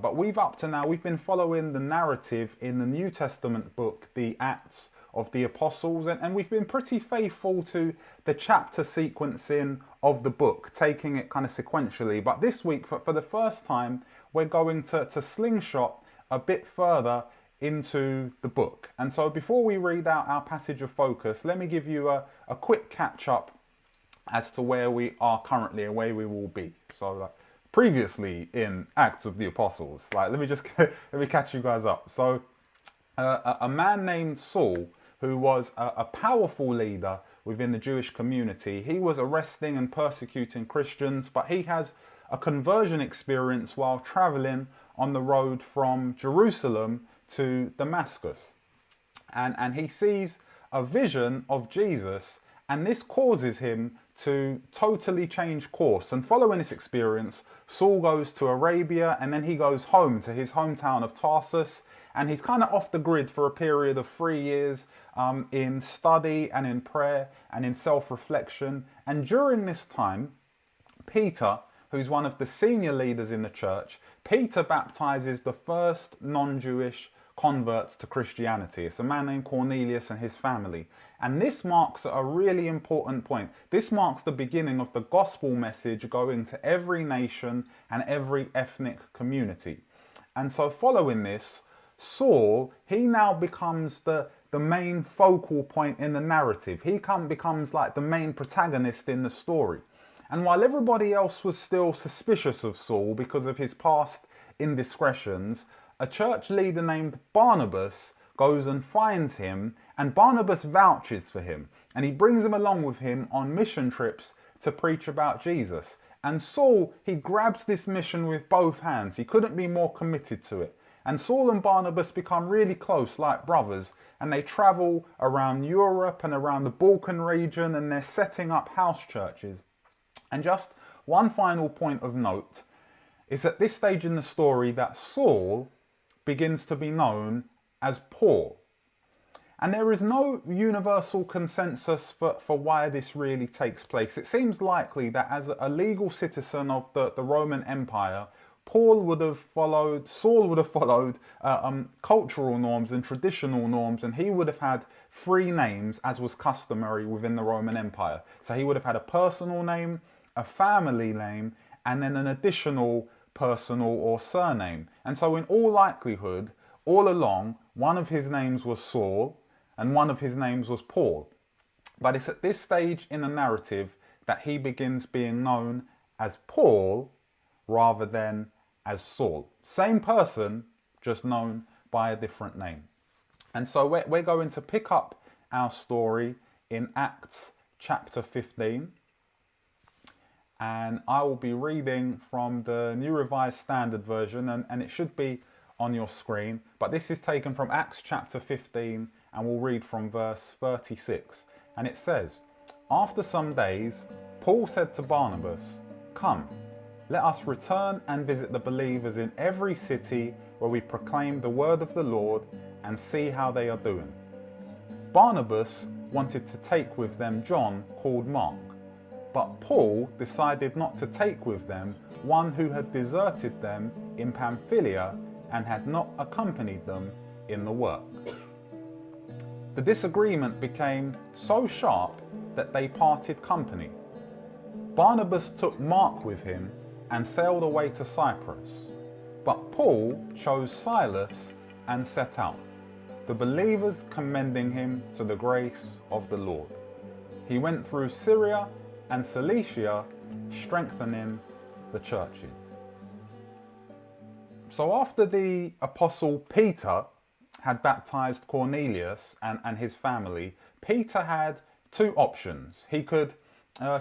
But up to now, we've been following the narrative in the New Testament book, the Acts of the Apostles, and we've been pretty faithful to the chapter sequencing of the book, taking it kind of sequentially. But this week, for the first time, we're going to slingshot a bit further into the book. And so before we read out our passage of focus, let me give you a quick catch up as to where we are currently and where we will be. So previously in Acts of the Apostles, let me catch you guys up. So a man named Saul, who was a powerful leader within the Jewish community, he was arresting and persecuting Christians, but he has a conversion experience while traveling on the road from Jerusalem to Damascus. And he sees a vision of Jesus, and this causes him to totally change course. And following this experience, Saul goes to Arabia, and then he goes home to his hometown of Tarsus, and he's kind of off the grid for a period of 3 years in study and in prayer and in self-reflection. And during this time, Peter, who's one of the senior leaders in the church, Peter baptizes the first non-Jewish converts to Christianity. It's a man named Cornelius and his family. And this marks a really important point. This marks the beginning of the gospel message going to every nation and every ethnic community. And so following this, Saul, he now becomes the main focal point in the narrative. He becomes like the main protagonist in the story. And while everybody else was still suspicious of Saul because of his past indiscretions, a church leader named Barnabas goes and finds him, and Barnabas vouches for him, and he brings him along with him on mission trips to preach about Jesus. And Saul, he grabs this mission with both hands. He couldn't be more committed to it. And Saul and Barnabas become really close, like brothers, and they travel around Europe and around the Balkan region, and they're setting up house churches. And just one final point of note is at this stage in the story that Saul begins to be known as Paul. And there is no universal consensus for why this really takes place. It seems likely that as a legal citizen of the Roman Empire, Saul would have followed cultural norms and traditional norms, and he would have had 3 names as was customary within the Roman Empire. So he would have had a personal name, a family name, and then an additional personal or surname. And so in all likelihood, all along, one of his names was Saul and one of his names was Paul. But it's at this stage in the narrative that he begins being known as Paul rather than as Saul. Same person, just known by a different name. And so we're going to pick up our story in Acts chapter 15. And I will be reading from the New Revised Standard Version, and it should be on your screen. But this is taken from Acts chapter 15, and we'll read from verse 36. And it says, "After some days, Paul said to Barnabas, 'Come, let us return and visit the believers in every city where we proclaim the word of the Lord and see how they are doing.' Barnabas wanted to take with them John, called Mark. But Paul decided not to take with them one who had deserted them in Pamphylia and had not accompanied them in the work." The disagreement became so sharp that they parted company. Barnabas took Mark with him and sailed away to Cyprus. But Paul chose Silas and set out, the believers commending him to the grace of the Lord. He went through Syria and Cilicia, strengthening the churches. So after the apostle Peter had baptized Cornelius and his family, Peter had 2 options. He could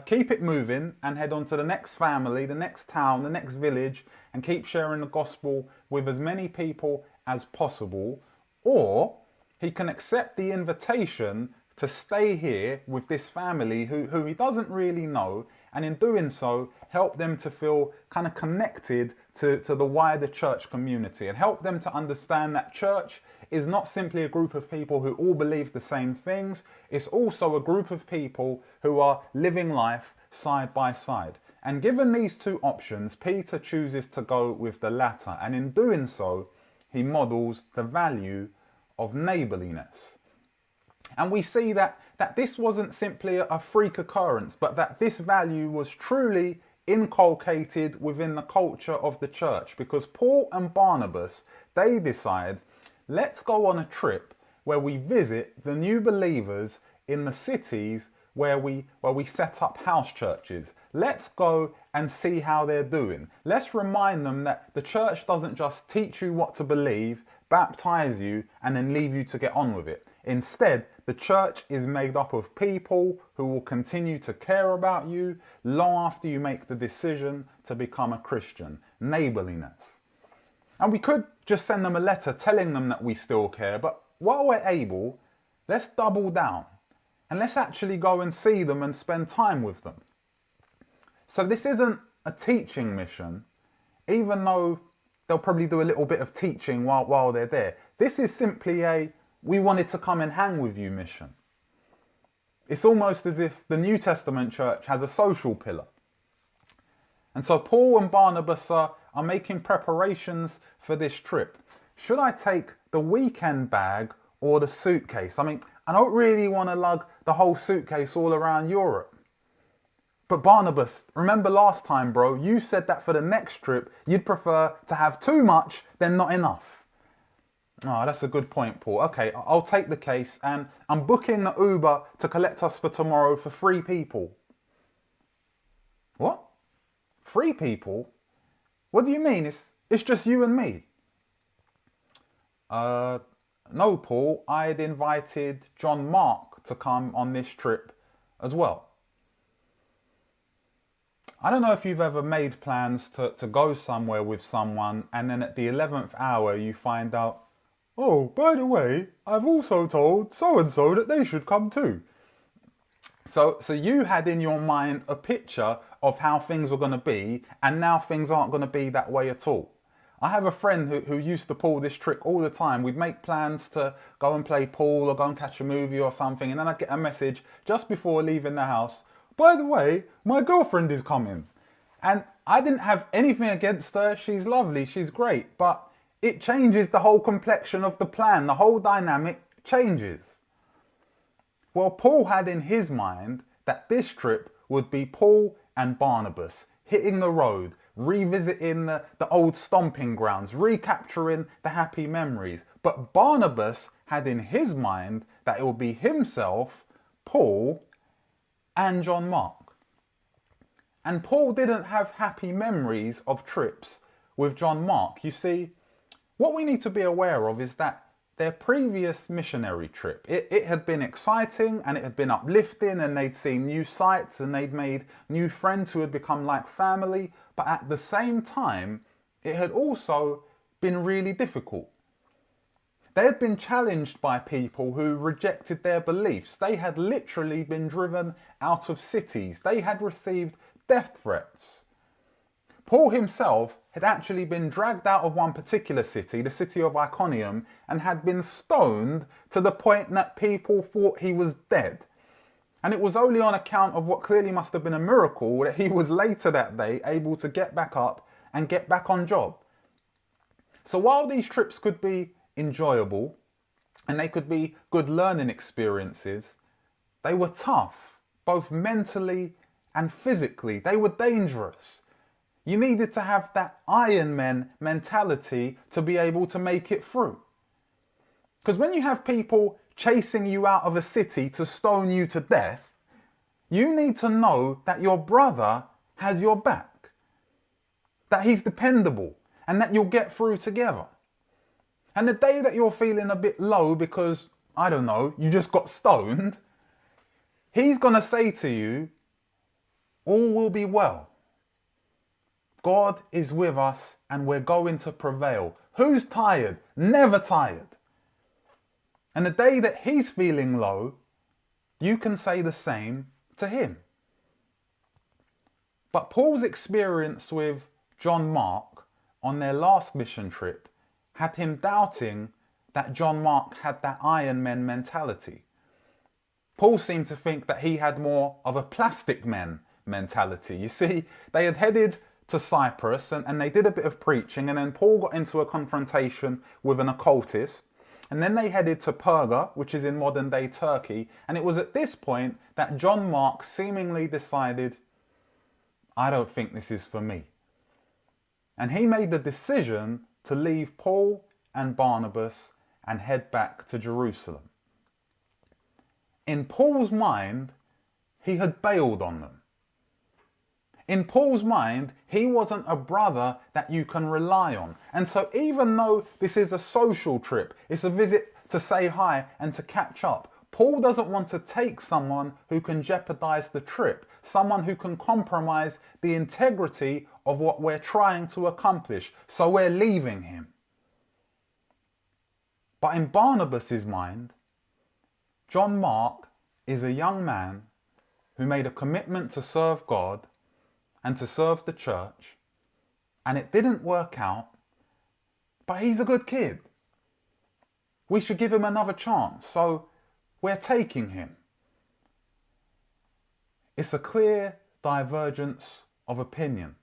keep it moving and head on to the next family, the next town, the next village, and keep sharing the gospel with as many people as possible. Or he can accept the invitation to stay here with this family who he doesn't really know, and in doing so, help them to feel kind of connected to the wider church community and help them to understand that church is not simply a group of people who all believe the same things, it's also a group of people who are living life side by side. And given these two options, Peter chooses to go with the latter, and in doing so, he models the value of neighbourliness. And we see that this wasn't simply a freak occurrence, but that this value was truly inculcated within the culture of the church, because Paul and Barnabas, they decide, let's go on a trip where we visit the new believers in the cities where we set up house churches. Let's go and see how they're doing. Let's remind them that the church doesn't just teach you what to believe, baptize you, and then leave you to get on with it. Instead, the church is made up of people who will continue to care about you long after you make the decision to become a Christian. Neighbourliness. And we could just send them a letter telling them that we still care, but while we're able, let's double down and let's actually go and see them and spend time with them. So this isn't a teaching mission, even though they'll probably do a little bit of teaching while they're there. This is simply a we wanted to come and hang with you mission. It's almost as if the New Testament church has a social pillar. And so Paul and Barnabas are making preparations for this trip. Should I take the weekend bag or the suitcase? I mean, I don't really want to lug the whole suitcase all around Europe. But Barnabas, remember last time, bro, you said that for the next trip, you'd prefer to have too much than not enough. Oh, that's a good point, Paul. Okay, I'll take the case, and I'm booking the Uber to collect us for tomorrow for 3 people. What? 3 people? What do you mean? It's just you and me? No, Paul. I'd invited John Mark to come on this trip as well. I don't know if you've ever made plans to go somewhere with someone, and then at the 11th hour you find out, oh, by the way, I've also told so-and-so that they should come too. So you had in your mind a picture of how things were going to be, and now things aren't going to be that way at all. I have a friend who used to pull this trick all the time. We'd make plans to go and play pool or go and catch a movie or something, and then I'd get a message just before leaving the house, by the way, my girlfriend is coming. And I didn't have anything against her. She's lovely, she's great, but it changes the whole complexion of the plan. The whole dynamic changes. Well, Paul had in his mind that this trip would be Paul and Barnabas hitting the road, revisiting the old stomping grounds, recapturing the happy memories. But Barnabas had in his mind that it would be himself, Paul, and John Mark. And Paul didn't have happy memories of trips with John Mark. You see, what we need to be aware of is that their previous missionary trip, it had been exciting and it had been uplifting, and they'd seen new sights and they'd made new friends who had become like family. But at the same time, it had also been really difficult. They had been challenged by people who rejected their beliefs. They had literally been driven out of cities. They had received death threats. Paul himself had actually been dragged out of one particular city, the city of Iconium, and had been stoned to the point that people thought he was dead. And it was only on account of what clearly must have been a miracle that he was later that day able to get back up and get back on job. So while these trips could be enjoyable and they could be good learning experiences, they were tough, both mentally and physically. They were dangerous. You needed to have that Iron Man mentality to be able to make it through. Because when you have people chasing you out of a city to stone you to death, you need to know that your brother has your back, that he's dependable, and that you'll get through together. And the day that you're feeling a bit low because, I don't know, you just got stoned, he's going to say to you, all will be well. God is with us and we're going to prevail. Who's tired? Never tired. And the day that he's feeling low, you can say the same to him. But Paul's experience with John Mark on their last mission trip had him doubting that John Mark had that Iron Man mentality. Paul seemed to think that he had more of a plastic man mentality. You see, they had headed to Cyprus and they did a bit of preaching, and then Paul got into a confrontation with an occultist, and then they headed to Perga, which is in modern day Turkey, and it was at this point that John Mark seemingly decided, I don't think this is for me. And he made the decision to leave Paul and Barnabas and head back to Jerusalem. In Paul's mind, he had bailed on them. In Paul's mind, he wasn't a brother that you can rely on. And so even though this is a social trip, it's a visit to say hi and to catch up, Paul doesn't want to take someone who can jeopardize the trip, someone who can compromise the integrity of what we're trying to accomplish. So we're leaving him. But in Barnabas's mind, John Mark is a young man who made a commitment to serve God and to serve the church, and it didn't work out, but he's a good kid. We should give him another chance, so we're taking him. It's a clear divergence of opinion.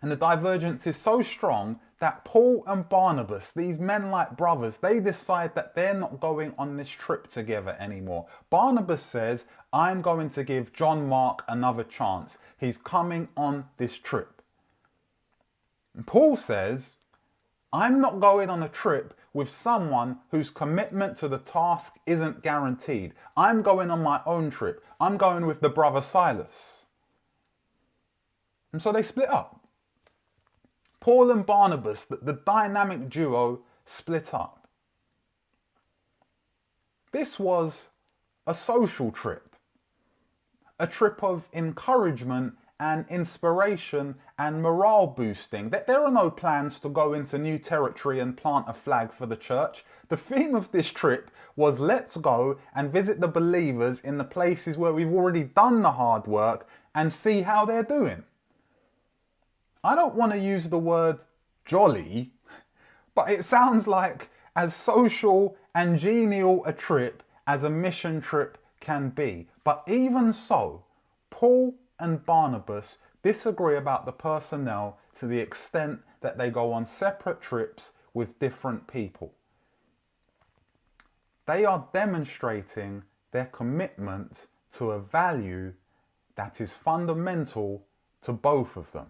And the divergence is so strong that Paul and Barnabas, these men like brothers, they decide that they're not going on this trip together anymore. Barnabas says, I'm going to give John Mark another chance. He's coming on this trip. And Paul says, I'm not going on a trip with someone whose commitment to the task isn't guaranteed. I'm going on my own trip. I'm going with the brother Silas. And so they split up. Paul and Barnabas, the dynamic duo, split up. This was a social trip, a trip of encouragement and inspiration and morale boosting. There are no plans to go into new territory and plant a flag for the church. The theme of this trip was let's go and visit the believers in the places where we've already done the hard work and see how they're doing. I don't want to use the word jolly, but it sounds like as social and genial a trip as a mission trip can be. But even so, Paul and Barnabas disagree about the personnel to the extent that they go on separate trips with different people. They are demonstrating their commitment to a value that is fundamental to both of them.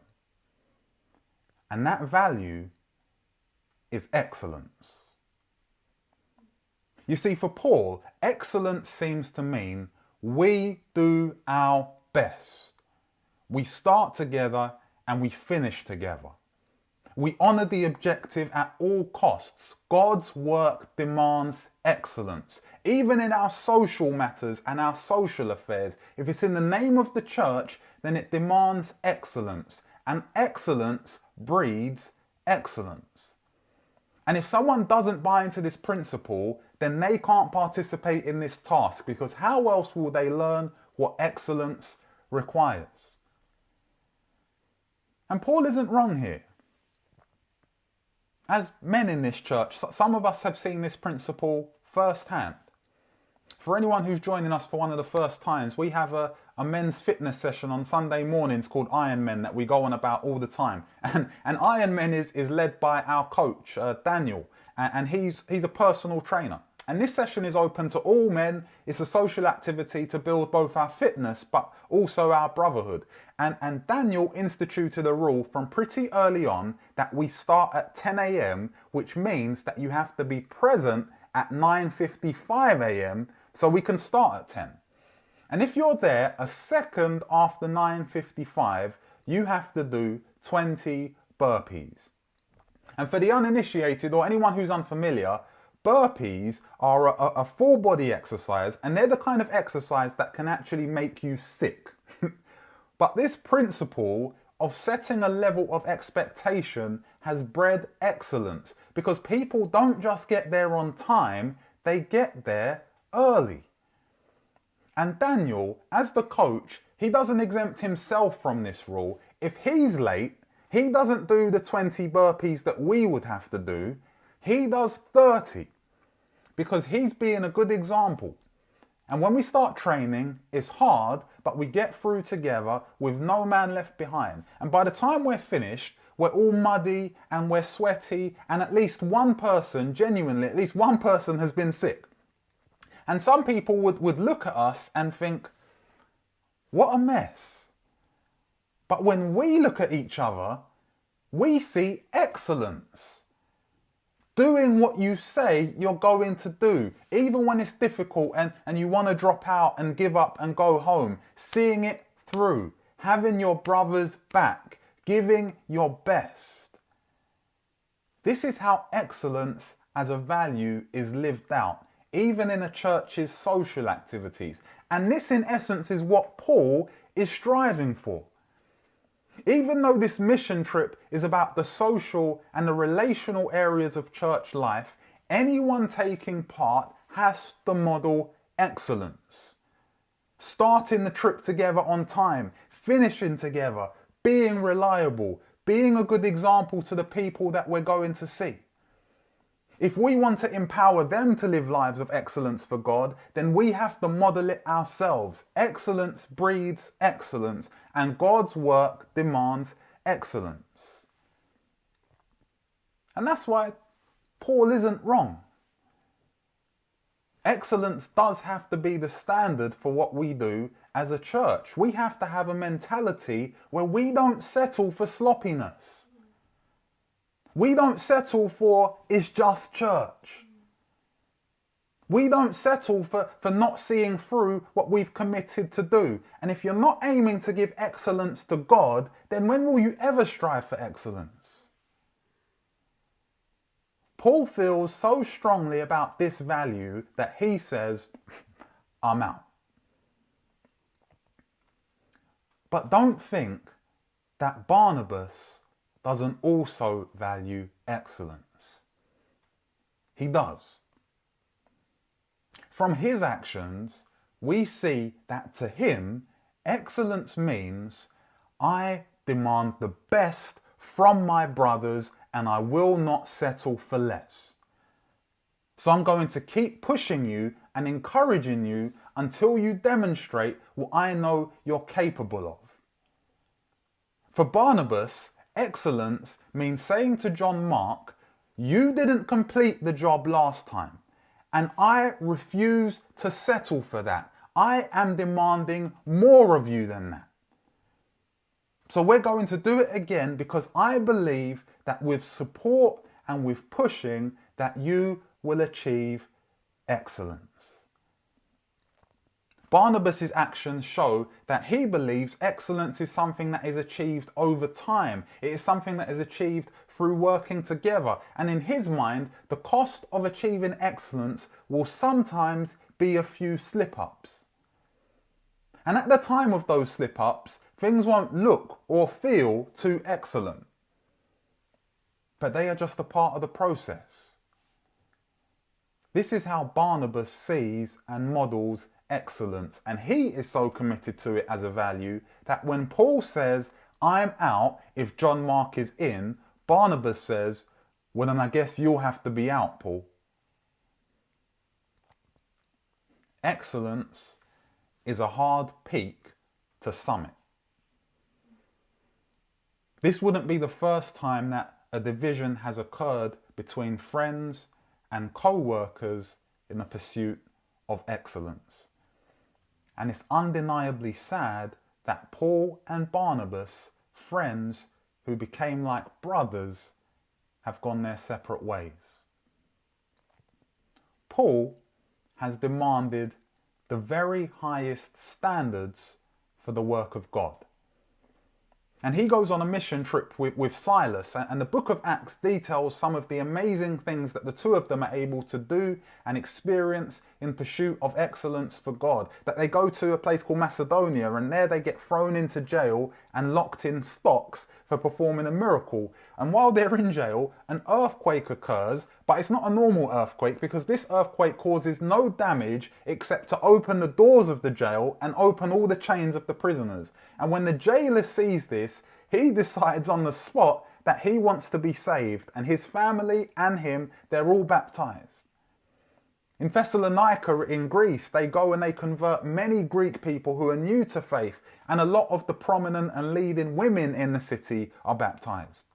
And that value is excellence. You see, for Paul, excellence seems to mean we do our best. We start together and we finish together. We honour the objective at all costs. God's work demands excellence. Even in our social matters and our social affairs, if it's in the name of the church, then it demands excellence. And excellence breeds excellence. And if someone doesn't buy into this principle, then they can't participate in this task, because how else will they learn what excellence requires? And Paul isn't wrong here. As men in this church, some of us have seen this principle firsthand. For anyone who's joining us for one of the first times, we have a men's fitness session on Sunday mornings called Iron Men that we go on about all the time. And Iron Men is led by our coach, Daniel, and he's a personal trainer. And this session is open to all men. It's a social activity to build both our fitness but also our brotherhood. And Daniel instituted a rule from pretty early on that we start at 10 a.m, which means that you have to be present at 9:55 a.m, so we can start at 10. And if you're there a second after 9:55, you have to do 20 burpees. And for the uninitiated or anyone who's unfamiliar, burpees are a full body exercise, and they're the kind of exercise that can actually make you sick. But this principle of setting a level of expectation has bred excellence, because people don't just get there on time, they get there early. And Daniel, as the coach, he doesn't exempt himself from this rule. If he's late, he doesn't do the 20 burpees that we would have to do. He does 30 because he's being a good example. And when we start training, it's hard, but we get through together with no man left behind. And by the time we're finished, we're all muddy and we're sweaty, and at least one person, genuinely, at least one person has been sick. And some people would look at us and think, what a mess. But when we look at each other, we see excellence. Doing what you say you're going to do, even when it's difficult and you want to drop out and give up and go home, seeing it through, having your brother's back, giving your best. This is how excellence as a value is lived out, even in a church's social activities. And this in essence is what Paul is striving for. Even though this mission trip is about the social and the relational areas of church life, anyone taking part has to model excellence. Starting the trip together on time, finishing together, being reliable, being a good example to the people that we're going to see. If we want to empower them to live lives of excellence for God, then we have to model it ourselves. Excellence breeds excellence, and God's work demands excellence. And that's why Paul isn't wrong. Excellence does have to be the standard for what we do as a church. We have to have a mentality where we don't settle for sloppiness. We don't settle for it's just church. We don't settle for not seeing through what we've committed to do. And if you're not aiming to give excellence to God, then when will you ever strive for excellence? Paul feels so strongly about this value that he says, I'm out. But don't think that Barnabas doesn't also value excellence. He does. From his actions, we see that to him, excellence means I demand the best from my brothers and I will not settle for less. So I'm going to keep pushing you and encouraging you until you demonstrate what I know you're capable of. For Barnabas, excellence means saying to John Mark, you didn't complete the job last time, and I refuse to settle for that. I am demanding more of you than that. So we're going to do it again because I believe that with support and with pushing that you will achieve excellence. Barnabas' actions show that he believes excellence is something that is achieved over time. It is something that is achieved through working together. And in his mind, the cost of achieving excellence will sometimes be a few slip-ups. And at the time of those slip-ups, things won't look or feel too excellent. But they are just a part of the process. This is how Barnabas sees and models excellence, and he is so committed to it as a value that when Paul says, I'm out if John Mark is in, Barnabas says, well then I guess you'll have to be out, Paul. Excellence is a hard peak to summit. This wouldn't be the first time that a division has occurred between friends and co-workers in the pursuit of excellence. And it's undeniably sad that Paul and Barnabas, friends who became like brothers, have gone their separate ways. Paul has demanded the very highest standards for the work of God. And he goes on a mission trip with Silas, and the book of Acts details some of the amazing things that the two of them are able to do and experience in pursuit of excellence for God. That they go to a place called Macedonia, and there they get thrown into jail and locked in stocks for performing a miracle. And while they're in jail, an earthquake occurs, but it's not a normal earthquake because this earthquake causes no damage except to open the doors of the jail and open all the chains of the prisoners. And when the jailer sees this, he decides on the spot that he wants to be saved, and his family and him, they're all baptized. In Thessalonica in Greece, they go and they convert many Greek people who are new to faith, and a lot of the prominent and leading women in the city are baptized.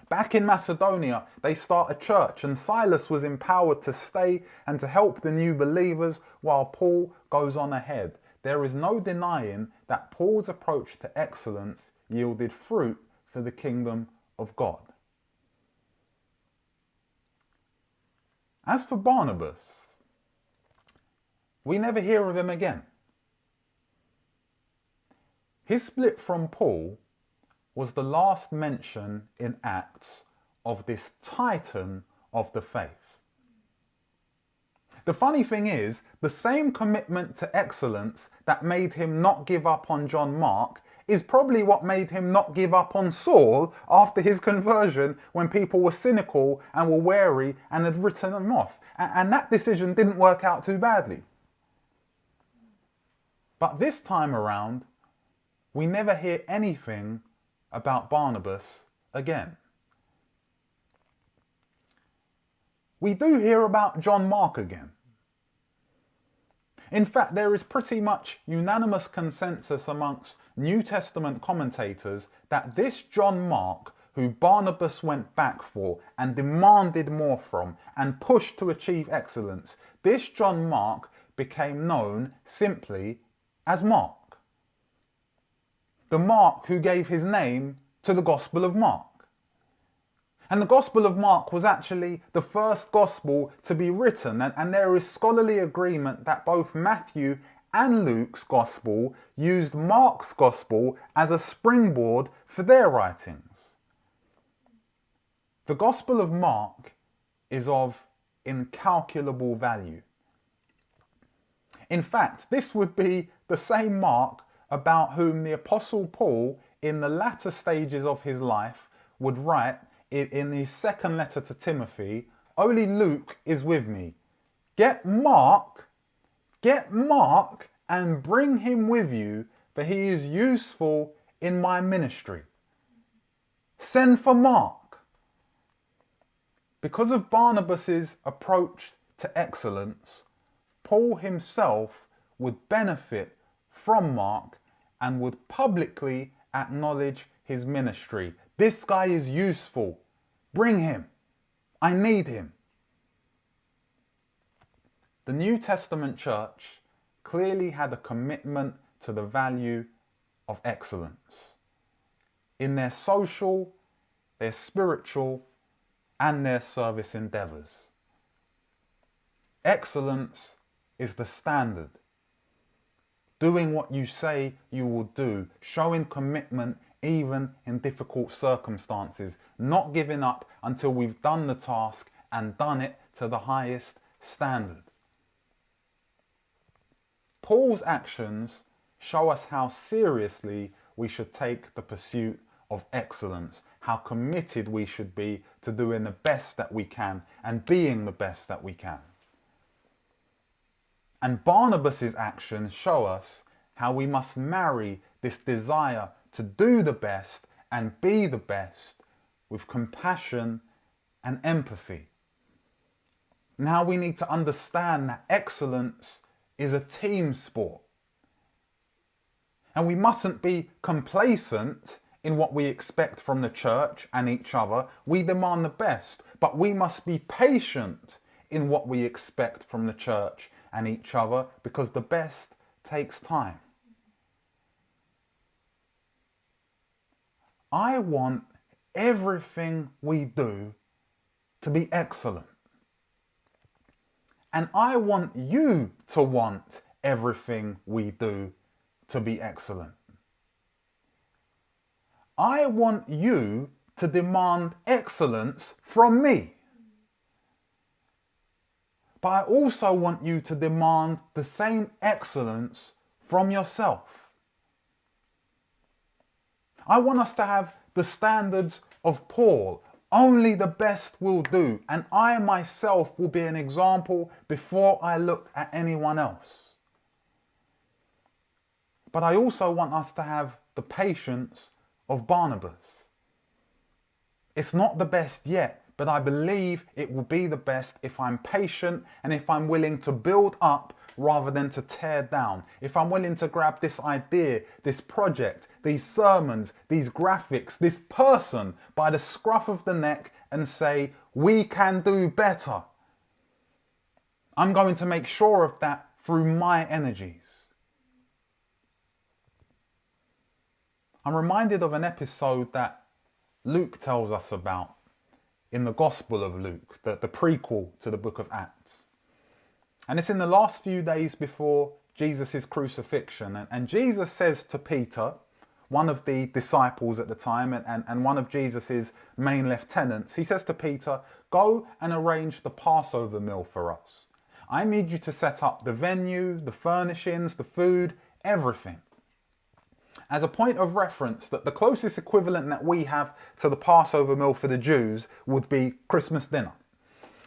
Back in Macedonia, they start a church, and Silas was empowered to stay and to help the new believers while Paul goes on ahead. There is no denying that Paul's approach to excellence yielded fruit for the kingdom of God. As for Barnabas, we never hear of him again. His split from Paul was the last mention in Acts of this titan of the faith. The funny thing is, the same commitment to excellence that made him not give up on John Mark is probably what made him not give up on Saul after his conversion, when people were cynical and were wary and had written him off. And that decision didn't work out too badly. But this time around, we never hear anything about Barnabas again. We do hear about John Mark again. In fact, there is pretty much unanimous consensus amongst New Testament commentators that this John Mark, who Barnabas went back for and demanded more from and pushed to achieve excellence, this John Mark became known simply as Mark. The Mark who gave his name to the Gospel of Mark. And the Gospel of Mark was actually the first Gospel to be written, and there is scholarly agreement that both Matthew and Luke's Gospel used Mark's Gospel as a springboard for their writings. The Gospel of Mark is of incalculable value. In fact, this would be the same Mark about whom the Apostle Paul, in the latter stages of his life, would write in his second letter to Timothy, "Only Luke is with me. Get Mark and bring him with you, for he is useful in my ministry." Send for Mark. Because of Barnabas's approach to excellence, Paul himself would benefit from Mark and would publicly acknowledge his ministry. This guy is useful. Bring him. I need him. The New Testament church clearly had a commitment to the value of excellence in their social, their spiritual, and their service endeavors. Excellence is the standard. Doing what you say you will do, showing commitment even in difficult circumstances, not giving up until we've done the task and done it to the highest standard. Paul's actions show us how seriously we should take the pursuit of excellence, how committed we should be to doing the best that we can and being the best that we can. And Barnabas's actions show us how we must marry this desire to do the best and be the best with compassion and empathy. And how we need to understand that excellence is a team sport. And we mustn't be complacent in what we expect from the church and each other. We demand the best, but we must be patient in what we expect from the church and each other, because the best takes time. I want everything we do to be excellent. And I want you to want everything we do to be excellent. I want you to demand excellence from me. But I also want you to demand the same excellence from yourself. I want us to have the standards of Paul. Only the best will do, and I myself will be an example before I look at anyone else. But I also want us to have the patience of Barnabas. It's not the best yet, but I believe it will be the best if I'm patient and if I'm willing to build up rather than to tear down. If I'm willing to grab this idea, this project, these sermons, these graphics, this person by the scruff of the neck and say, we can do better. I'm going to make sure of that through my energies. I'm reminded of an episode that Luke tells us about in the Gospel of Luke, the prequel to the book of Acts. And it's in the last few days before Jesus' crucifixion. And Jesus says to Peter, one of the disciples at the time and one of Jesus' main lieutenants, he says to Peter, go and arrange the Passover meal for us. I need you to set up the venue, the furnishings, the food, everything. As a point of reference, that the closest equivalent that we have to the Passover meal for the Jews would be Christmas dinner.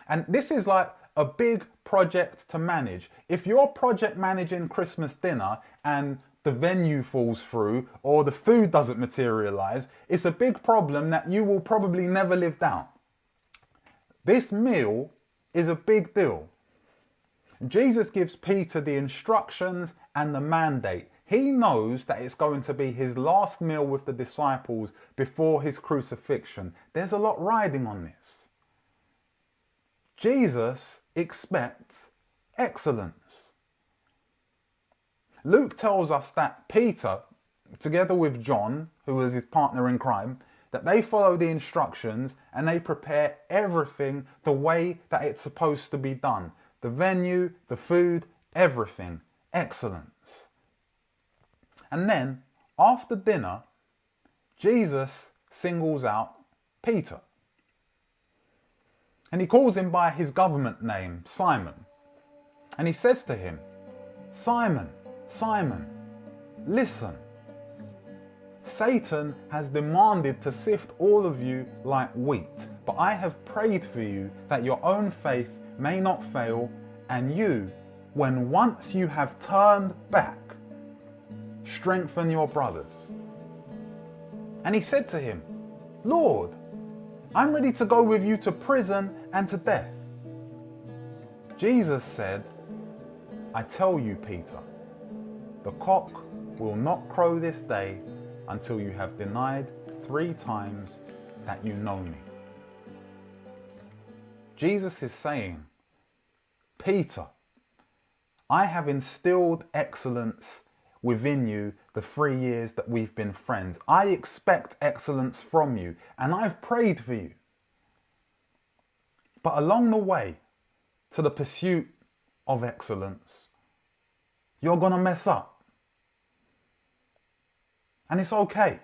And this is like a big project to manage. If you're project managing Christmas dinner and the venue falls through or the food doesn't materialize, it's a big problem that you will probably never live down. This meal is a big deal. Jesus gives Peter the instructions and the mandate. He knows that it's going to be his last meal with the disciples before his crucifixion. There's a lot riding on this. Jesus expects excellence. Luke tells us that Peter, together with John, who was his partner in crime, that they follow the instructions and they prepare everything the way that it's supposed to be done. The venue, the food, everything. Excellence. And then, after dinner, Jesus singles out Peter. And he calls him by his government name, Simon. And he says to him, Simon, Simon, listen. Satan has demanded to sift all of you like wheat, but I have prayed for you that your own faith may not fail, and you, when once you have turned back, strengthen your brothers. And he said to him, Lord, I'm ready to go with you to prison and to death. Jesus said, I tell you, Peter, the cock will not crow this day until you have denied 3 times that you know me. Jesus is saying, Peter, I have instilled excellence within you the 3 years that we've been friends. I expect excellence from you, and I've prayed for you. But along the way to the pursuit of excellence, you're going to mess up. And it's okay.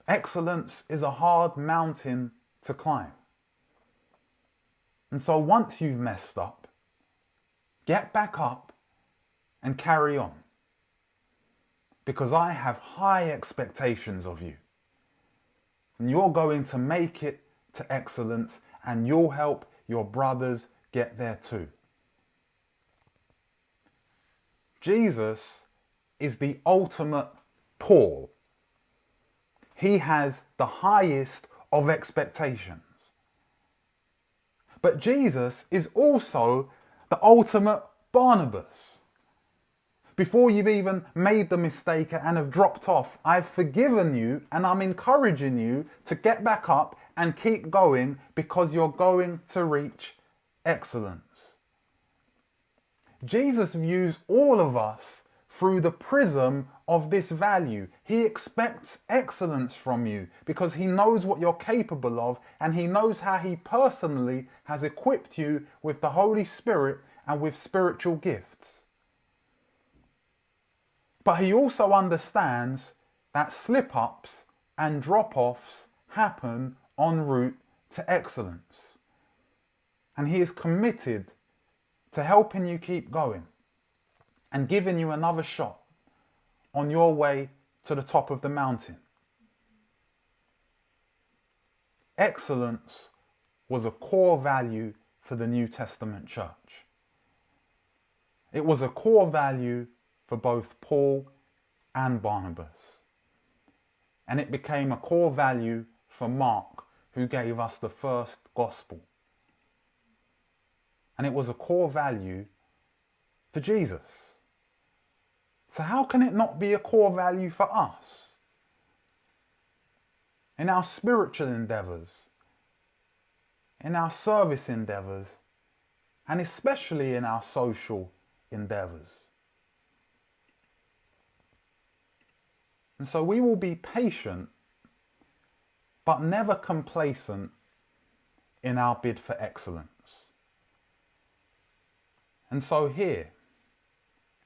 Excellence is a hard mountain to climb. And so once you've messed up, get back up and carry on. Because I have high expectations of you. And you're going to make it to excellence, and you'll help your brothers get there too. Jesus is the ultimate Paul. He has the highest of expectations. But Jesus is also the ultimate Barnabas. Before you've even made the mistake and have dropped off, I've forgiven you and I'm encouraging you to get back up and keep going, because you're going to reach excellence. Jesus views all of us through the prism of this value. He expects excellence from you because he knows what you're capable of, and he knows how he personally has equipped you with the Holy Spirit and with spiritual gifts. But he also understands that slip-ups and drop-offs happen en route to excellence. And he is committed to helping you keep going and giving you another shot on your way to the top of the mountain. Excellence was a core value for the New Testament church. It was a core value for both Paul and Barnabas. And it became a core value for Mark, who gave us the first gospel. And it was a core value for Jesus. So how can it not be a core value for us? In our spiritual endeavours, in our service endeavours, and especially in our social endeavours. And so we will be patient, but never complacent in our bid for excellence. And so here,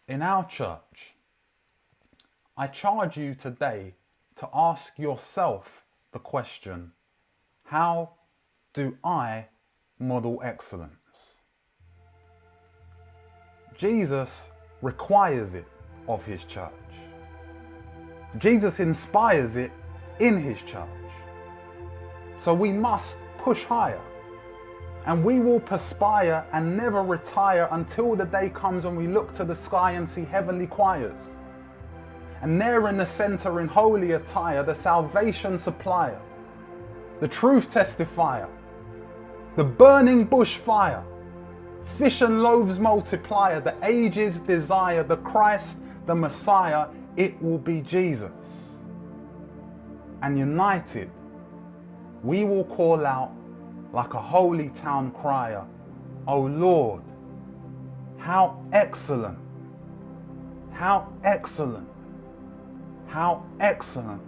in our church, I charge you today to ask yourself the question, how do I model excellence? Jesus requires it of his church. Jesus inspires it in his church. So we must push higher. And we will perspire and never retire until the day comes when we look to the sky and see heavenly choirs. And there in the center in holy attire, the salvation supplier, the truth testifier, the burning bush fire, fish and loaves multiplier, the ages desire, the Christ, the Messiah, it will be Jesus. And united, we will call out like a holy town crier, O Lord, how excellent, how excellent, how excellent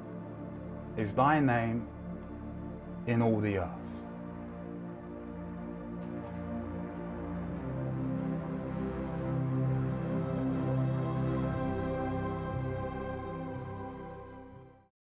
is thy name in all the earth.